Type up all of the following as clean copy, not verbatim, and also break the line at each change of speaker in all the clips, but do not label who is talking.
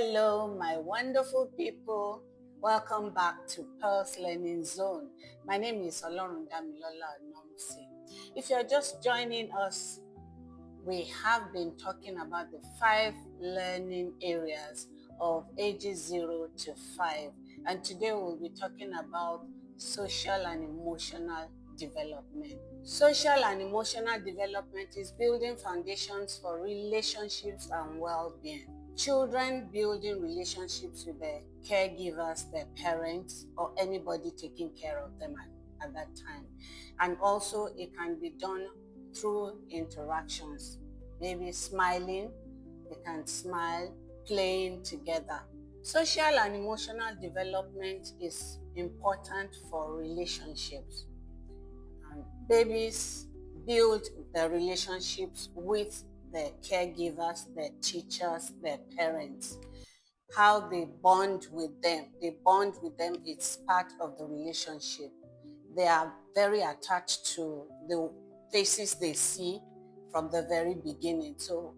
Hello, my wonderful people. Welcome back to Pearl's Learning Zone. My name is Olorundamilola Onomsi. If you're just joining us, we have been talking about the 5 learning areas of ages 0 to 5. And today we'll be talking about social and emotional development. Social and emotional development is building foundations for relationships and well-being. Children building relationships with their caregivers, their parents, or anybody taking care of them at that time. And also it can be done through interactions, maybe smiling, they can smile, playing together. Social and emotional development is important for relationships. And babies build their relationships with their caregivers, their teachers, their parents. How they bond with them. They bond with them, it's part of the relationship. They are very attached to the faces they see from the very beginning. So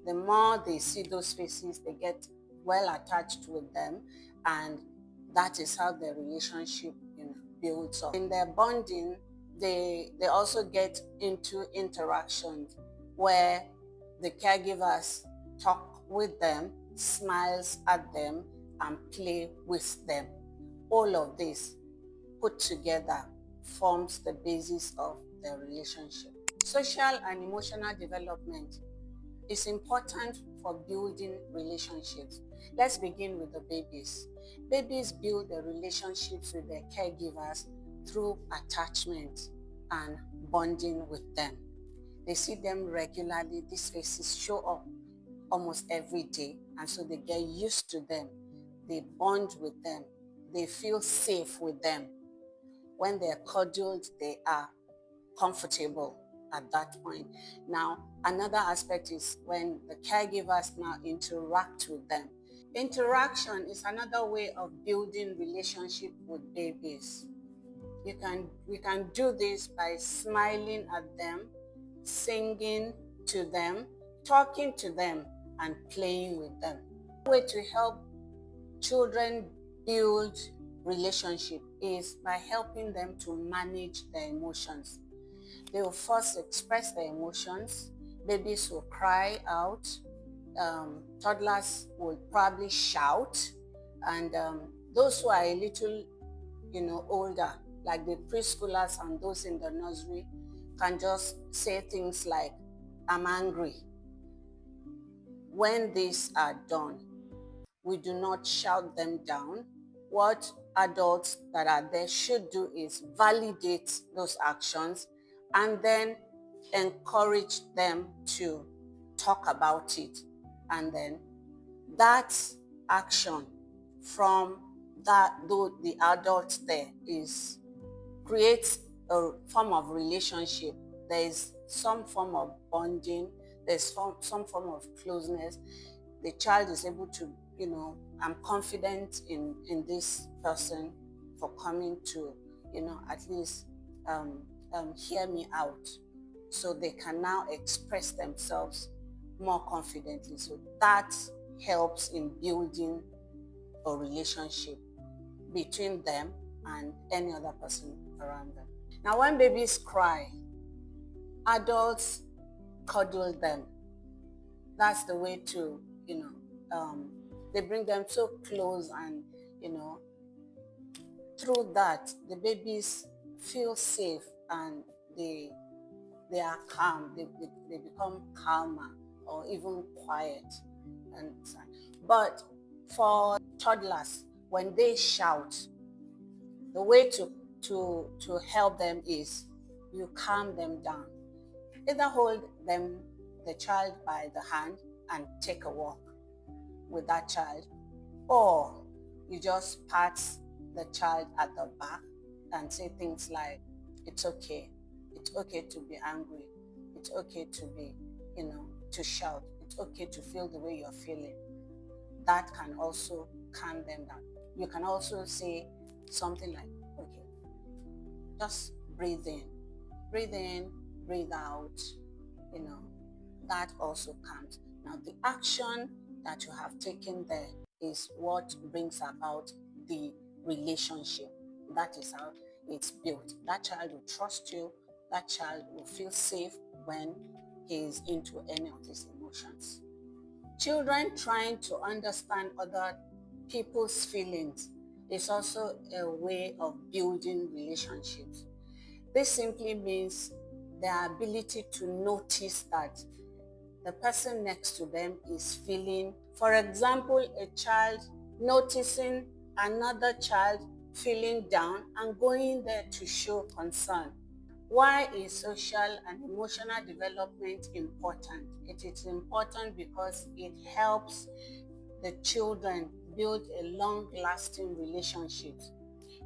the more they see those faces, they get well attached with them, and that is how their relationship builds up. In their bonding, they also get into interactions where the caregivers talk with them, smiles at them, and play with them. All of this put together forms the basis of the relationship. Social and emotional development is important for building relationships. Let's begin with the babies. Babies build their relationships with their caregivers through attachment and bonding with them. They see them regularly. These faces show up almost every day, and so they get used to them. They bond with them. They feel safe with them. When they're cuddled, they are comfortable at that point. Now, another aspect is when the caregivers now interact with them. Interaction is another way of building relationship with babies. We can do this by smiling at them, singing to them, talking to them, and playing with them. One way to help children build relationship is by helping them to manage their emotions. They will first express their emotions. Babies will cry out. Toddlers will probably shout. And those who are a little, older, like the preschoolers and those in the nursery, can just say things like, "I'm angry." When these are done, we do not shout them down. What adults that are there should do is validate those actions and then encourage them to talk about it. And then that action from the adults there creates a form of relationship. There is some form of bonding. There's some form of closeness. The child is able to, I'm confident in this person for coming to, at least hear me out. So they can now express themselves more confidently. So that helps in building a relationship between them and any other person around them. Now, when babies cry, adults cuddle them. That's the way to, they bring them so close, and, through that, the babies feel safe and they are calm. They become calmer or even quiet. But for toddlers, when they shout, the way to help them is you calm them down. Either hold the child by the hand and take a walk with that child, or you just pat the child at the back and say things like, "It's okay. It's okay to be angry. It's okay to be, to shout. It's okay to feel the way you're feeling." That can also calm them down. You can also say something like, "Okay, just breathe in, breathe out," that also counts. Now, the action that you have taken there is what brings about the relationship. That is how it's built. That child will trust you. That child will feel safe when he is into any of these emotions. Children trying to understand other people's feelings is also a way of building relationships. This simply means their ability to notice that the person next to them is feeling, for example, a child noticing another child feeling down and going there to show concern. Why is social and emotional development important? It is important because it helps the children build a long-lasting relationship.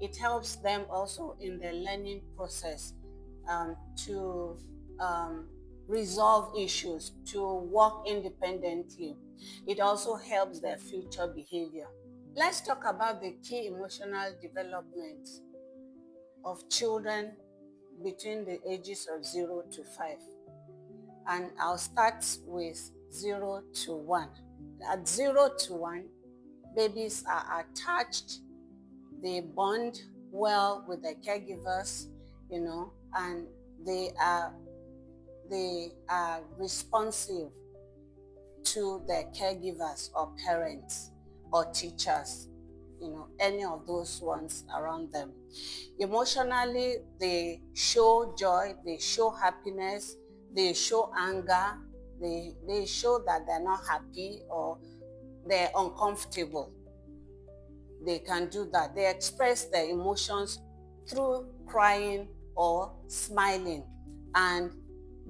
It helps them also in the learning process to resolve issues, to work independently. It also helps their future behavior. Let's talk about the key emotional development of children between the ages of 0 to 5. And I'll start with 0 to 1. At 0 to 1, babies are attached, they bond well with their caregivers, and they are responsive to their caregivers or parents or teachers, any of those ones around them. Emotionally, they show joy, they show happiness, they show anger, they show that they're not happy or they're uncomfortable. They can do that. They express their emotions through crying or smiling. And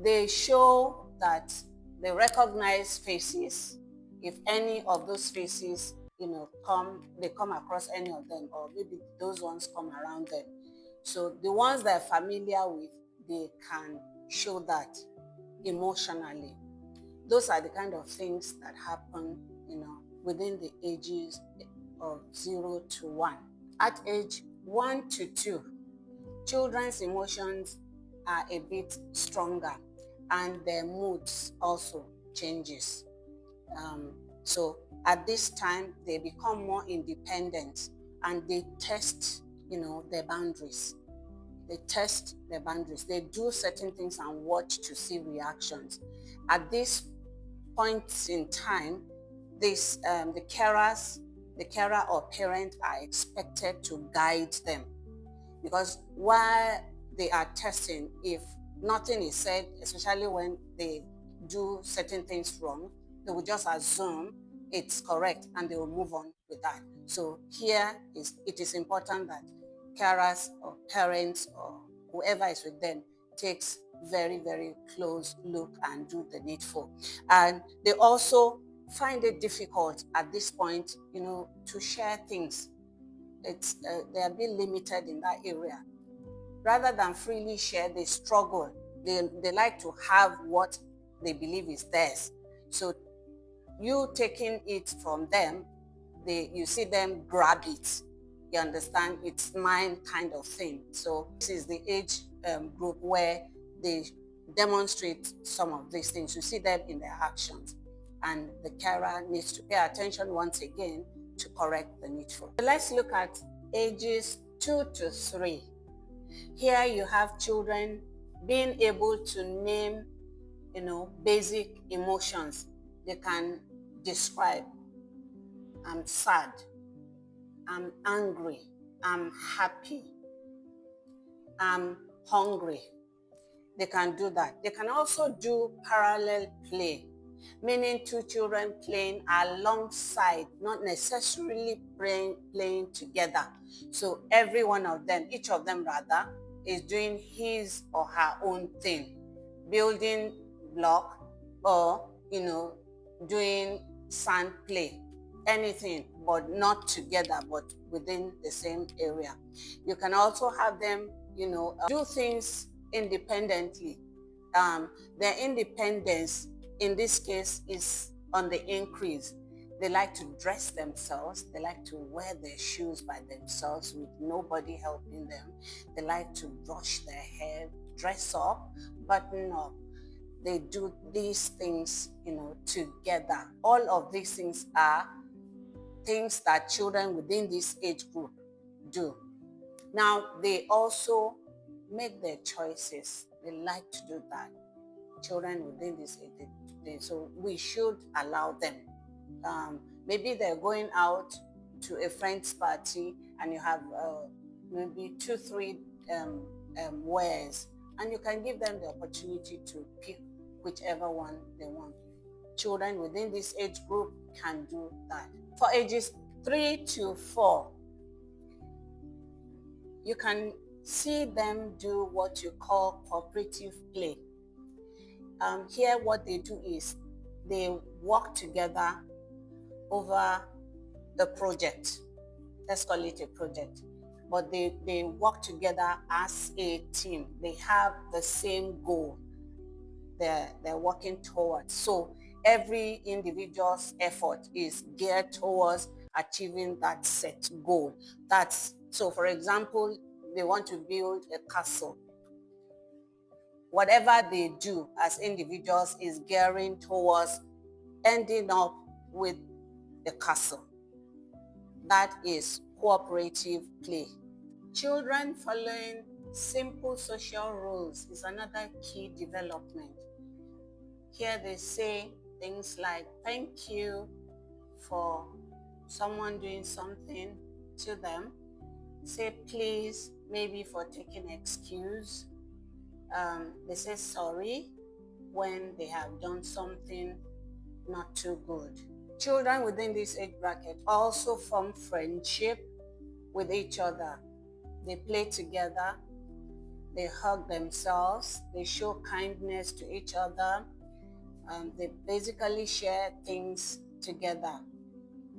they show that they recognize faces. If any of those faces, they come across any of them, or maybe those ones come around them. So the ones they're familiar with, they can show that emotionally. Those are the kind of things that happen, within the ages of 0 to 1. At age 1 to 2, children's emotions are a bit stronger and their moods also changes. So at this time, they become more independent and they test, their boundaries. They test their boundaries. They do certain things and watch to see reactions. At this point in time, the carer or parent are expected to guide them, because while they are testing, if nothing is said, especially when they do certain things wrong, they will just assume it's correct and they will move on with that. So it is important that carers or parents or whoever is with them takes very, very close look and do the needful. And they also find it difficult at this point, to share things. They are being limited in that area. Rather than freely share, they struggle. They like to have what they believe is theirs. So you taking it from them, you see them grab it. You understand? It's mine kind of thing. So this is the age group where they demonstrate some of these things. You see them in their actions. And the carer needs to pay attention once again to correct the needful. So let's look at ages 2 to 3. Here you have children being able to name, basic emotions. They can describe, I'm sad, I'm angry, I'm happy, I'm hungry. They can do that. They can also do parallel play, meaning two children playing alongside, not necessarily playing together. So every one of them, each of them rather, is doing his or her own thing, building block or, doing sand play, anything, but not together, but within the same area. You can also have them, do things independently. Their independence in this case is on the increase. They like to dress themselves. They like to wear their shoes by themselves with nobody helping them. They like to brush their hair, dress up, button up. They do these things, together. All of these things are things that children within this age group do. Now, they also make their choices. They like to do that. Children within this age, so we should allow them. Maybe they're going out to a friend's party and you have maybe 2, 3 wares, and you can give them the opportunity to pick whichever one they want. Children within this age group can do that. For ages 3 to 4, you can see them do what you call cooperative play. Here what they do is they work together over the project. Let's call it a project. But they work together as a team. They have the same goal they're working towards. So every individual's effort is geared towards achieving that set goal. So for example, they want to build a castle. Whatever they do as individuals is gearing towards ending up with the castle. That is cooperative play. Children following simple social rules is another key development. Here they say things like thank you for someone doing something to them. Say please, maybe for taking excuse. They say sorry when they have done something not too good. Children within this age bracket also form friendship with each other. They play together, they hug themselves, they show kindness to each other, they basically share things together.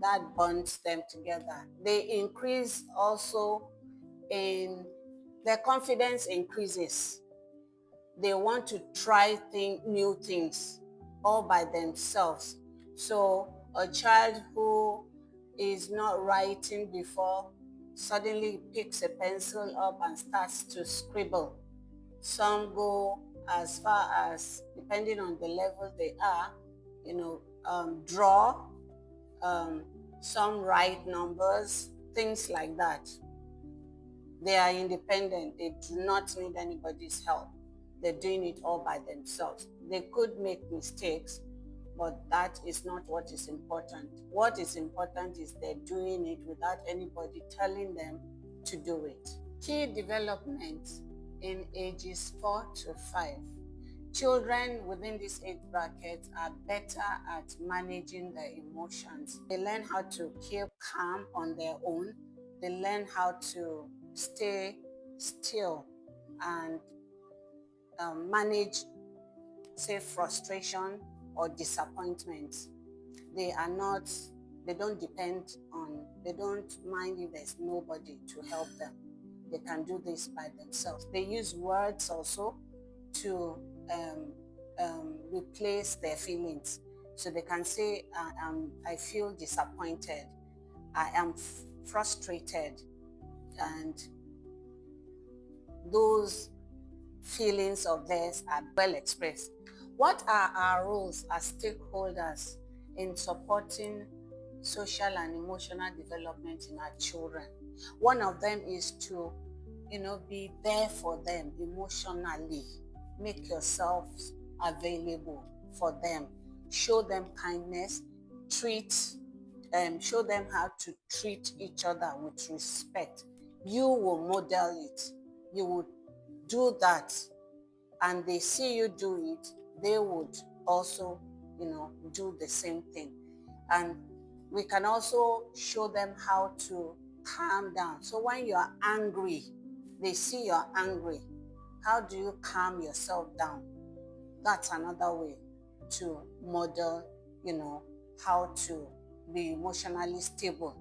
That bonds them together. They increase also in their confidence increases. They want to try new things all by themselves. So a child who is not writing before suddenly picks a pencil up and starts to scribble. Some go as far as, depending on the level they are, draw. Some write numbers, things like that. They are independent. They do not need anybody's help. They're doing it all by themselves. They could make mistakes, but that is not what is important. What is important is they're doing it without anybody telling them to do it. Key developments in ages 4 to 5. Children within this age bracket are better at managing their emotions. They learn how to keep calm on their own. They learn how to stay still and manage, say, frustration or disappointment. They don't mind if there's nobody to help them. They can do this by themselves. They use words also to replace their feelings. So they can say, I feel disappointed, I am frustrated, and those feelings of theirs are well expressed. What are our roles as stakeholders in supporting social and emotional development in our children? One of them is to, be there for them emotionally. Make yourselves available for them. Show them kindness. Show them how to treat each other with respect. You will model it. You would do that, and they see you do it, they would also, do the same thing. And we can also show them how to calm down. So when you are angry, they see you're angry. How do you calm yourself down? That's another way to model, how to be emotionally stable.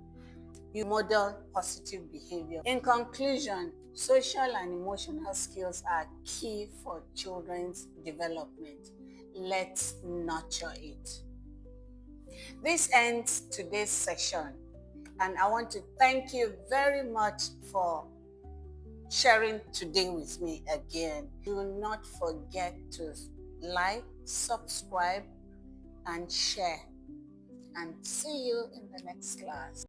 You model positive behavior. In conclusion, social and emotional skills are key for children's development. Let's nurture it. This ends today's session, and I want to thank you very much for sharing today with me again. Do not forget to like, subscribe, and share. and see you in the next class.